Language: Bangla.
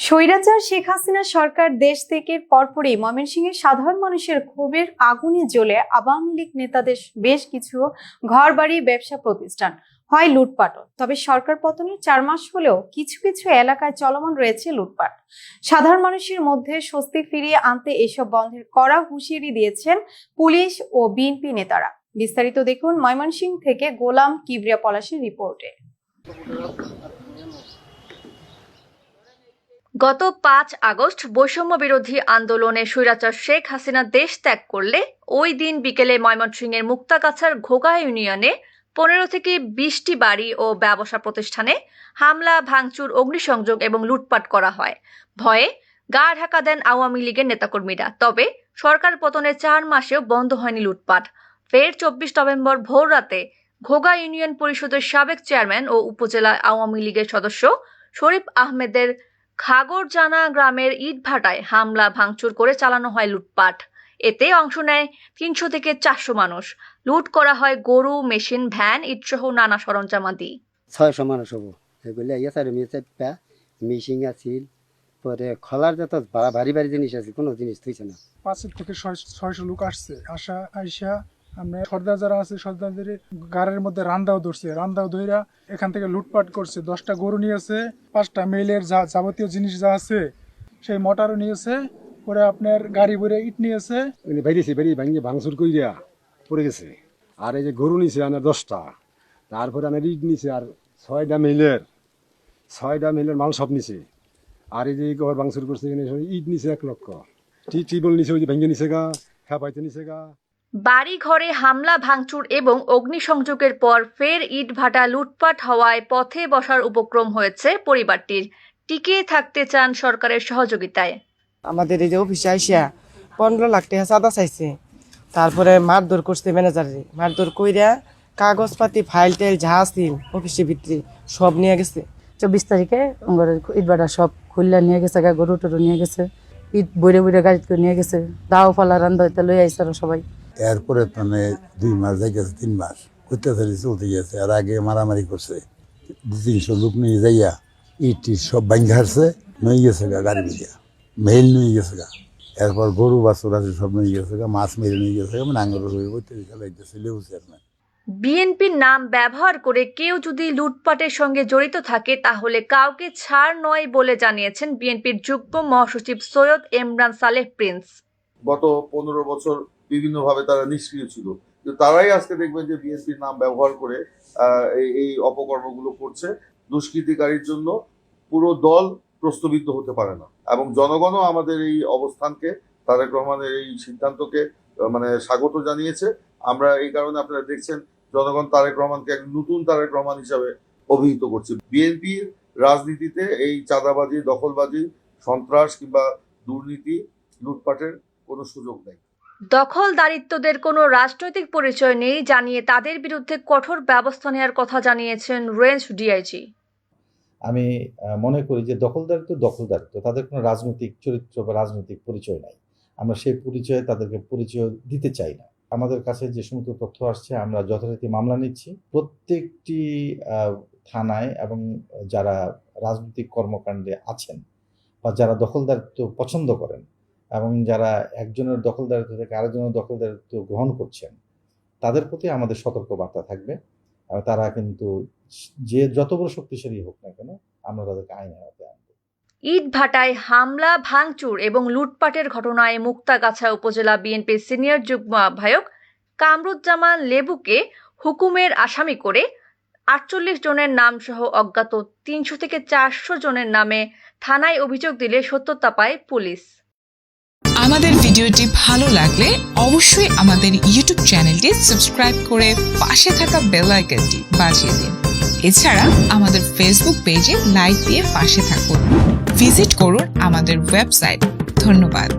স্বৈরাচার শেখ হাসিনা সরকার দেশ থেকে পরপরই ময়মনসিংহের সাধারণ মানুষের ক্ষোভের আগুনে জ্বলে আওয়ামী লীগ নেতাদের বেশ কিছু ঘরবাড়ি ব্যবসা প্রতিষ্ঠান হয় লুটপাট। তবে সরকার পতনের 4 মাস হলেও কিছু কিছু এলাকায় চলমান রয়েছে লুটপাট। সাধারণ মানুষের মধ্যে স্বস্তি ফিরিয়ে আনতে এসব বন্ধের কড়া হুঁশিয়ারি দিয়েছেন পুলিশ ও বিএনপি নেতারা। বিস্তারিত দেখুন ময়মনসিংহ থেকে গোলাম কিবরিয়া পলাশের রিপোর্টে। গত 5 আগস্ট বৈষম্য বিরোধী আন্দোলনে স্বৈরাচার শেখ হাসিনা দেশ ত্যাগ করলে ওই দিন বিকেলে ময়মনসিংহের মুক্তাগাছার ঘোগা ইউনিয়নে 15 থেকে 20টি বাড়ি ও ব্যবসা প্রতিষ্ঠানে হামলা, ভাঙচুর, অগ্নিসংযোগ এবং লুটপাট করা হয়। ভয়ে গা ঢাকা দেন আওয়ামী লীগের নেতাকর্মীরা। তবে সরকার পতনের 4 মাসেও বন্ধ হয়নি লুটপাট। ফের 24 নভেম্বর ভোর রাতে ঘোগা ইউনিয়ন পরিষদের সাবেক চেয়ারম্যান ও উপজেলা আওয়ামী লীগের সদস্য শরীফ আহমেদের খাগড়জানা গ্রামের ইটভাটায় হামলা, ভাঙচুর করে চালানো হয় লুটপাট। এতে অংশ নেয় 300 থেকে 400 মানুষ। লুট করা হয় গরু, মেশিন, ভ্যান, ইটসহ নানা সরঞ্জামাদি। 600 মানুষ হবো এগুলো মেশিন আছিল, পরে খোলার যত ভারী ভারী জিনিস আছে, কোনো জিনিস থইছে না। 500 থেকে 600 লোক আসছে। আইসা আমরা সর্দার যারা আছে সর্দারদের গাড়ির মধ্যে রান্দাও ধইরা এখান থেকে লুটপাট করছে। 10টা গরু নিয়েছে, 5টা মেলের যাবতীয় জিনিস যা আছে সেই মোটরও নিয়েছে, পরে আপনার গাড়ি ভরে ইট নিয়েছে। বাইরে ভাঙচুর কইরা পড়ে গেছে। আর এই যে গরু নিছে আনার 10টা, তারপরে আনার ইট নিছে আর 6টা মেলের মাল সব নিছে। আর এই যে ঘর ভাঙচুর করছে, ইট নিছে 1 লক্ষ, টিবল নিছে, ওই যে ভেঙে নিছে গা, খেপাইতে নিছে গা। বাড়ি ঘরে হামলা, ভাঙচুর এবং অগ্নিসংযোগের পর ফের ইটভাটা লুটপাট হওয়ায় পথে বসার উপক্রম হয়েছে পরিবারটির। টিকে থাকতে চান সরকারের সহযোগিতায়। আমাদের এই যে অফিসে আইসা 15 লাখ টাকা চাঁদা চাইছে, তারপরে মারধর করছে ম্যানেজারে। মারধর কইরা কাগজপাতি, ফাইল টাইল যা আছিল অফিসের ভিতরে সব নিয়ে গেছে। 24 তারিখে ইটভাটা সব খুললা নিয়ে গেছে, গরু টরু নিয়ে গেছে, ইট বইরে বইরে গাড়ি করে নিয়ে গেছে। দাও ফালা রান্ধা হইতে লই আইসে সবাই। এরপরে মানে 2 মাস যাই গেছে, 3 মাস অত্যাচারী চলতে গেছে। আর আগে মারামারি করছে, 200-300 লোক নিয়ে যাইয়া ইট সব ভাঙ্গা হারছে, নিয়ে গেছে গা গাড়ি মিলিয়া, মেল নিয়ে গেছে গা। এরপর গরু বাছুর আছে সব নিয়ে গেছে গা, মাছ মেরে নিয়ে গেছে গা, মানে আঙ্গুর খেলাইতেছে লেউ চেয়ারম্যান। বিএনপির নাম ব্যবহার করে কেউ যদি লুটপাটের সঙ্গে জড়িত থাকে তাহলে কাউকে ছাড় নয় বলে জানিয়েছেন বিএনপির যুগ্ম মহাসচিব সৈয়দ এমরান সালেহ প্রিন্স। গত 15 বছর বিভিন্নভাবে তারা নিষ্ক্রিয় ছিল, কিন্তু তারাই আজকে দেখবেন যে বিএনপির নাম ব্যবহার করে এই অপকর্মগুলো করছে। দুষ্কৃতিকারীর জন্য পুরো দল প্রশ্নবিদ্ধ হতে পারে না, এবং জনগণও আমাদের এই অবস্থানকে, তারেক রহমানের এই সিদ্ধান্তকে মানে স্বাগত জানিয়েছে। আমরা এই কারণে আপনারা দেখছেন জনগণ তারেক রহমানকে এক নতুন তারেক রহমান হিসাবে অভিহিত করছে। বিএনপির রাজনীতিতে এই চাঁদাবাজি, দখলবাজি, সন্ত্রাস কিংবা দুর্নীতি, লুটপাটের কোনো সুযোগ নেই। দখলদারিত্বদের কোনো রাজনৈতিক পরিচয় নেই জানিয়ে তাদের বিরুদ্ধে কঠোর ব্যবস্থা নেওয়ার কথা জানিয়েছেন রেঞ্জ ডিআইজি। আমি মনে করি যে দখলদারিত্ব, তাদের কোনো রাজনৈতিক চরিত্র বা রাজনৈতিক পরিচয় নাই। আমরা সেই পরিচয়ে তাদেরকে পরিচয় দিতে চাই না। আমাদের কাছে যে সমস্ত তথ্য আসছে আমরা যথারীতি মামলা নিচ্ছি। প্রত্যেকটি থানায় এবং যারা রাজনৈতিক কর্মকাণ্ডে আছেন বা যারা দখলদারিত্ব পছন্দ করেন এবং যারা একজনের দখলদারিত্ব থেকে আরেকজনের দখলদারিত্ব গ্রহণ করছেন, তাদের প্রতি আমাদের সতর্ক বার্তা থাকবে। তারা কিন্তু যে যত বড় শক্তিশালী হোক না কেন, আমরা তাদেরকে আইনের আওতায় আনবো। ইটভাটায় হামলা, ভাঙচুর এবং লুটপাটের ঘটনায় মুক্তাগাছা উপজেলা বিএনপির সিনিয়র যুগ্ম আহ্বায়ক কামরুজ্জামান লেবুকে হুকুমের আসামি করে 48 জনের নাম সহ অজ্ঞাত 300 থেকে 400 জনের নামে থানায় অভিযোগ দিলে সত্যতা পায় পুলিশ। আমাদের ভিডিওটি ভালো লাগলে অবশ্যই আমাদের ইউটিউব চ্যানেলটি সাবস্ক্রাইব করে পাশে থাকা বেল আইকনটি বাজিয়ে দিন। এছাড়া আমাদের ফেসবুক পেজে লাইক দিয়ে পাশে থাকুন। ভিজিট করুন আমাদের ওয়েবসাইট। ধন্যবাদ।